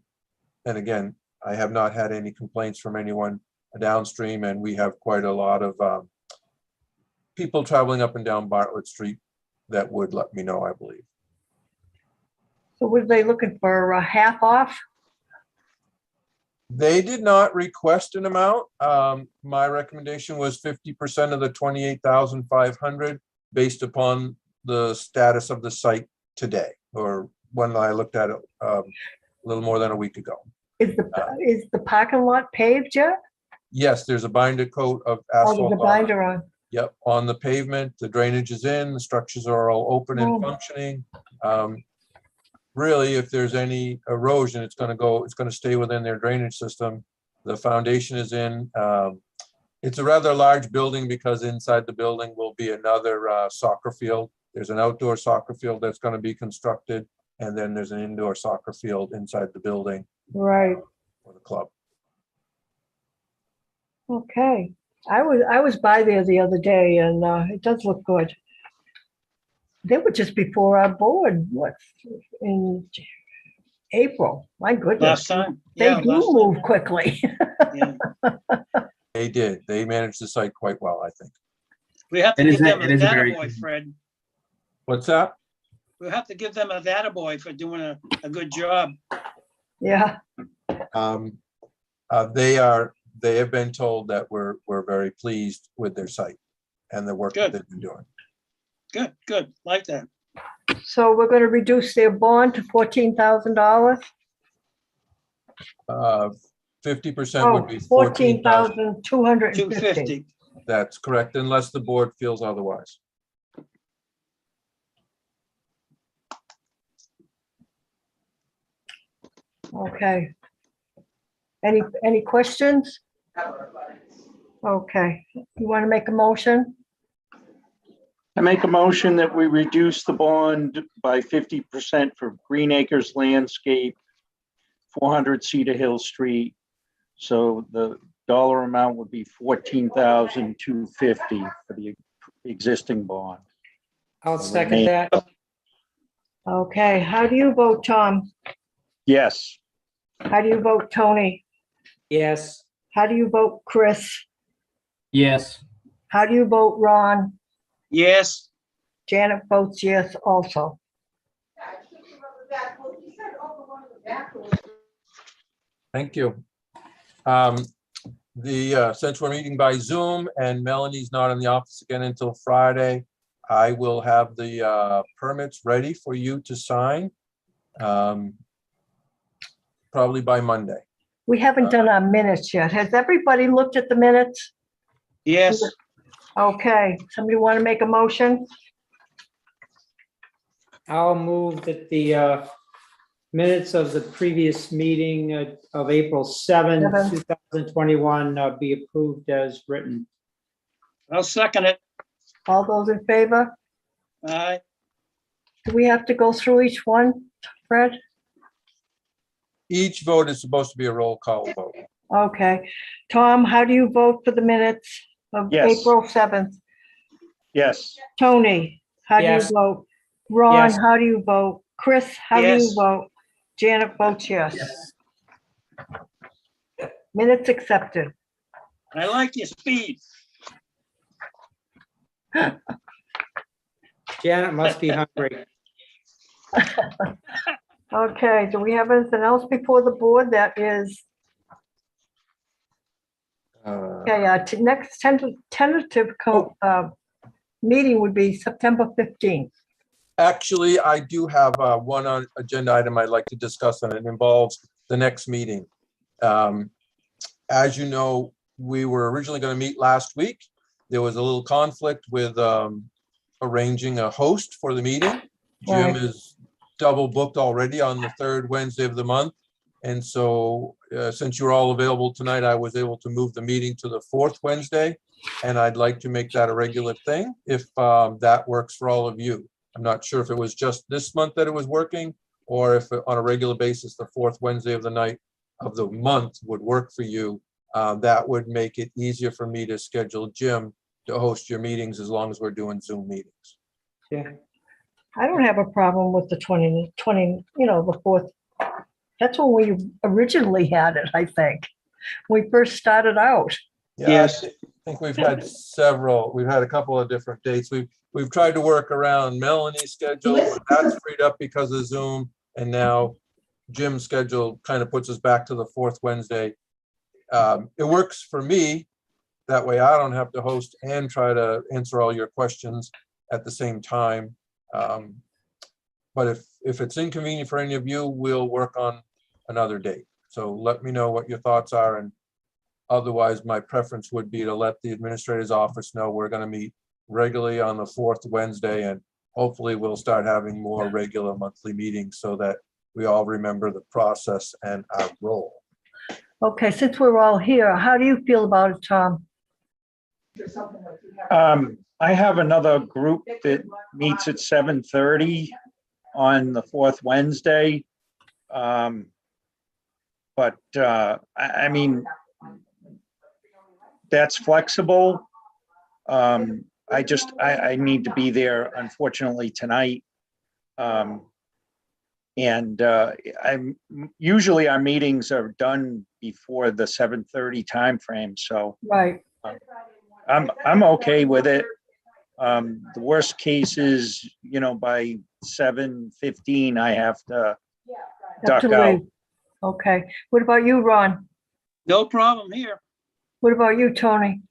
again, I have not had any complaints from anyone downstream, and we have quite a lot of people traveling up and down Bartlett Street that would let me know, I believe. So were they looking for a half off? They did not request an amount. My recommendation was 50% of the 28,500 based upon the status of the site today, or when I looked at it a little more than a week ago. Is the parking lot paved yet? Yes, there's a binder coat of Oh, asphalt. there's a binder on. Yep, on the pavement, the drainage is in, the structures are all open and Oh. functioning. Really, if there's any erosion, it's gonna stay within their drainage system. The foundation is in. It's a rather large building because inside the building will be another soccer field. There's an outdoor soccer field that's gonna be constructed, and then there's an indoor soccer field inside the building Right. for the club. Okay. I was by there the other day, and it does look good. They were just before our board, in April. My goodness. last time. They Yeah, do last time. move quickly. Yeah. They did. They managed the site quite well, I think. We have to It is give a- them a it is a very attaboy, good- Fred. What's that? We have to give them a attaboy for doing a good job. Yeah. They have been told that we're very pleased with their site and the work that Good. they've been doing. Good, like that. So we're going to reduce their bond to $14,000. 50% would be 14,000. 14,250. 250. That's correct, unless the board feels otherwise. Okay. Any questions? Okay. You want to make a motion? I make a motion that we reduce the bond by 50% for Green Acres Landscape, 400 Cedar Hill Street. So the dollar amount would be $14,250 for the existing bond. I'll second that. Okay. How do you vote, Tom? Yes, How do you vote, Tony? Yes. How do you vote, Chris? Yes. How do you vote, Ron? Yes, Janet votes yes also. Thank you. Since we're meeting by Zoom and Melanie's not in the office again until Friday, I will have the permits ready for you to sign, probably by Monday. We haven't done our minutes yet. Has everybody looked at the minutes? Yes, Okay, somebody want to make a motion? I'll move that the minutes of the previous meeting of April 7th, 2021 be approved as written. I'll second it. All those in favor? Aye. Do we have to go through each one, Fred? Each vote is supposed to be a roll call vote. Okay. Tom, how do you vote for the minutes of Yes. April 7th? Yes. Tony, how do you Yes. vote? Ron, Yes. how do you vote? Chris, how do you Yes. vote? Janet votes yes. Minutes accepted. I like your speed. Janet must be hungry. Okay, do we have anything else before the board that is, okay, next tentative meeting would be September 15th. Actually, I do have one agenda item I'd like to discuss, and it involves the next meeting. As you know, we were originally going to meet last week. There was a little conflict with arranging a host for the meeting. Jim Right. is double booked already on the third Wednesday of the month. And so since you're all available tonight, I was able to move the meeting to the fourth Wednesday. And I'd like to make that a regular thing if that works for all of you. I'm not sure if it was just this month that it was working, or if on a regular basis, the fourth Wednesday of the month would work for you. That would make it easier for me to schedule Jim to host your meetings as long as we're doing Zoom meetings. Yeah. I don't have a problem with the 20, the fourth. That's when we originally had it, I think. We first started out. Yeah, Yes. I think we've had a couple of different dates. We've tried to work around Melanie's schedule, but that's freed up because of Zoom. And now Jim's schedule kind of puts us back to the fourth Wednesday. It works for me. That way I don't have to host and try to answer all your questions at the same time. But if it's inconvenient for any of you, we'll work on another date. So let me know what your thoughts are. And otherwise, my preference would be to let the administrator's office know we're going to meet regularly on the fourth Wednesday, and hopefully we'll start having more regular monthly meetings so that we all remember the process and our role. Okay, since we're all here, how do you feel about it, Tom? I have another group that meets at 7:30 on the fourth Wednesday. But I mean, that's flexible. I need to be there, unfortunately, tonight. Usually our meetings are done before the 7:30 timeframe, so Right. I'm okay with it. The worst case is, by 7:15, I have to duck out. Absolutely. Okay. What about you, Ron? No problem here. What about you, Tony?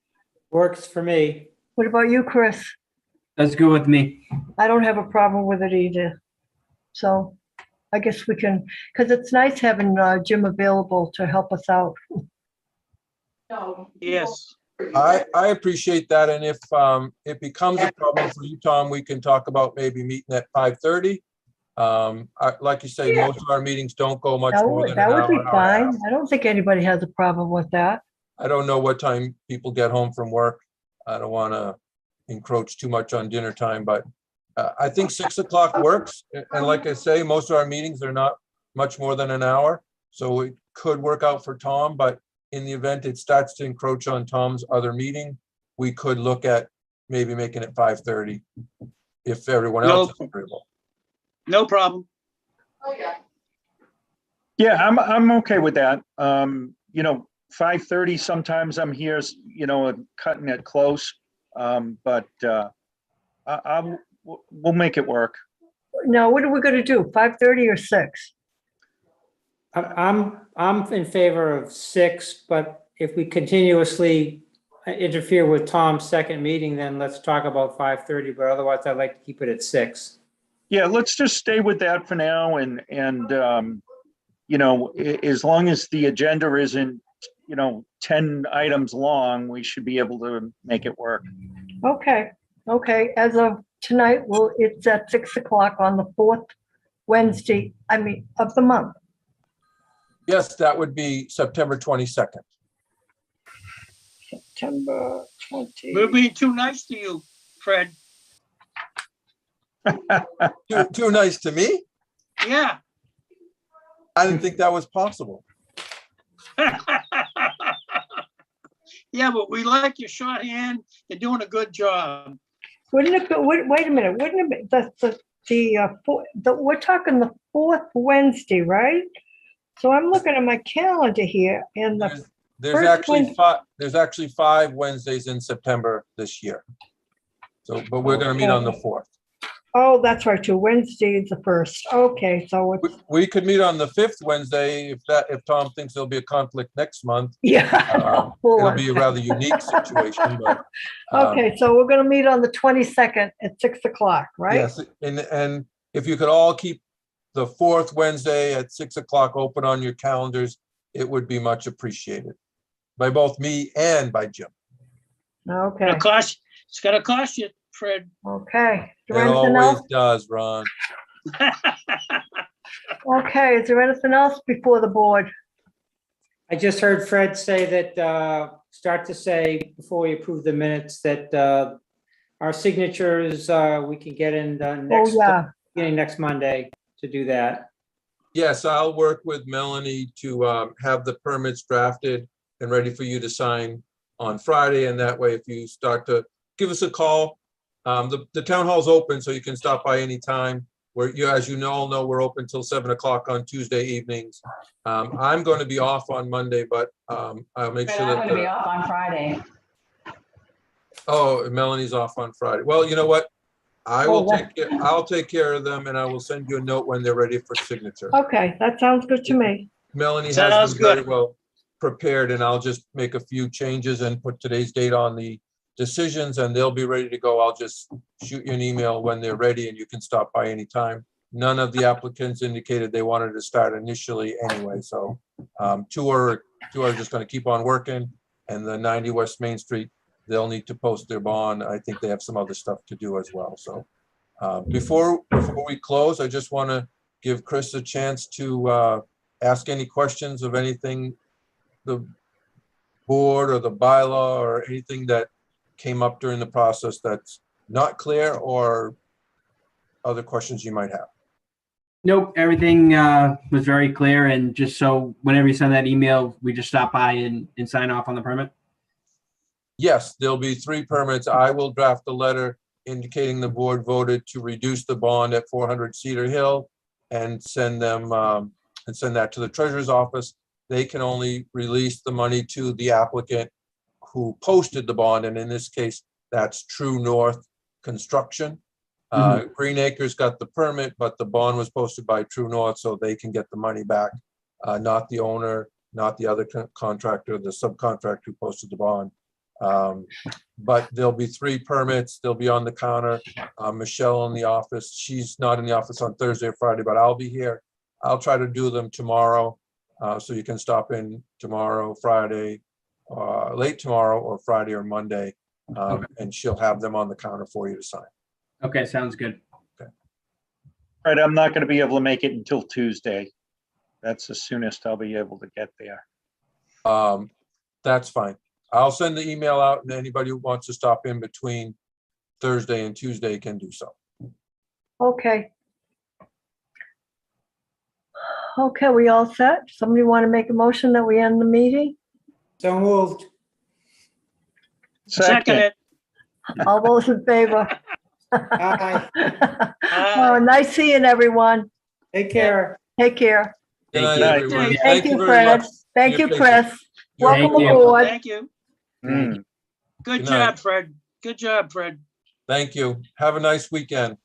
Works for me. What about you, Chris? That's good with me. I don't have a problem with it either. So I guess we can, because it's nice having Jim available to help us out. Yes. I appreciate that. And if it becomes a problem for you, Tom, we can talk about maybe meeting at 5:30. Like you say, most of our meetings don't go much more than an That would hour, be hour and a half. fine. I don't think anybody has a problem with that. I don't know what time people get home from work. I don't want to encroach too much on dinner time, but I think 6 o'clock works. And like I say, most of our meetings are not much more than an hour. So it could work out for Tom, but in the event it starts to encroach on Tom's other meeting, we could look at maybe making it 5:30 if everyone else is agreeable. No problem. Yeah, I'm okay with that. 5:30, sometimes I'm here, cutting it close. But we'll make it work. Now, what are we going to do? 5:30 or 6? I'm in favor of 6, but if we continuously interfere with Tom's second meeting, then let's talk about 5:30, but otherwise I'd like to keep it at 6. Yeah, let's just stay with that for now and, you know, as long as the agenda isn't, 10 items long, we should be able to make it work. Okay, as of tonight, well, it's at 6 o'clock on the 4th Wednesday, of the month. Yes, that would be September 22nd. September 20. We're being too nice to you, Fred. Too nice to me? Yeah. I didn't think that was possible. Yeah, but we like your shorthand. You're doing a good job. Wouldn't it go, wait a minute, wouldn't it be, we're talking the 4th Wednesday, right? So I'm looking at my calendar here and There's First actually 5 Wednesdays in September this year. So, but we're going to meet on the 4th. oh, that's right, too. Wednesday is the 1st. Okay, so it's, We could meet on the 5th Wednesday if Tom thinks there'll be a conflict next month. yeah. It'll be a rather unique situation, but. Okay, so we're gonna meet on the 22nd at 6 o'clock, right? Yes, and if you could all keep the 4th Wednesday at 6 o'clock open on your calendars, it would be much appreciated by both me and by Jim. Okay, It's gonna cost you, Fred. okay. Is It there anything always else? does, Ron. Okay, is there anything else before the board? I just heard Fred say that, start to say, before we approve the minutes, that our signatures, we can get in Oh, beginning next Monday to do that. Yes, I'll work with Melanie to have the permits drafted and ready for you to sign on Friday. And that way, if you start to give us a call, the town hall's open, so you can stop by anytime. As you know, we're open till 7 o'clock on Tuesday evenings. I'm going to be off on Monday, but I'll make But sure I'm that. gonna be off on Friday. Oh, Melanie's off on Friday. Well, you know what? I'll take care of them, and I will send you a note when they're ready for signature. Okay, that sounds good to me. Melanie Sounds has them very good. well prepared, and I'll just make a few changes and put today's date on the decisions, and they'll be ready to go. I'll just shoot you an email when they're ready, and you can stop by anytime. None of the applicants indicated they wanted to start initially anyway, so two are just going to keep on working, and the 90 West Main Street, they'll need to post their bond. I think they have some other stuff to do as well. So before we close, I just want to give Chris a chance to ask any questions of anything, the board or the bylaw or anything that came up during the process that's not clear, or other questions you might have. Nope, everything was very clear, and just so whenever you send that email, we just stop by and sign off on the permit? Yes, there'll be 3 permits. I will draft a letter indicating the board voted to reduce the bond at 400 Cedar Hill and send that to the treasurer's office. They can only release the money to the applicant who posted the bond, and in this case, that's True North Construction. Green Acres got the permit, but the bond was posted by True North, so they can get the money back, not the owner, not the other contractor, the subcontractor who posted the bond. But there'll be 3 permits. They'll be on the counter. Michelle in the office. She's not in the office on Thursday or Friday, but I'll be here. I'll try to do them tomorrow, so you can stop in tomorrow, Friday, late tomorrow or Friday or Monday, and she'll have them on the counter for you to sign. Okay, sounds good. All right, I'm not going to be able to make it until Tuesday. That's the soonest I'll be able to get there. That's fine. I'll send the email out, and anybody who wants to stop in between Thursday and Tuesday can do so. Okay. Okay, we all set? Somebody want to make a motion that we end the meeting? So moved. Second it. All those in favor? Aye. Oh, nice seeing everyone. Take care. Take care. Good night, Thank everyone. you. Thank you, very Fred. much for Thank your you, patience. Chris. You're Welcome welcome. aboard. Thank you. Mm. Good Good night. job, Fred. Good job, Fred. Thank you. Have a nice weekend.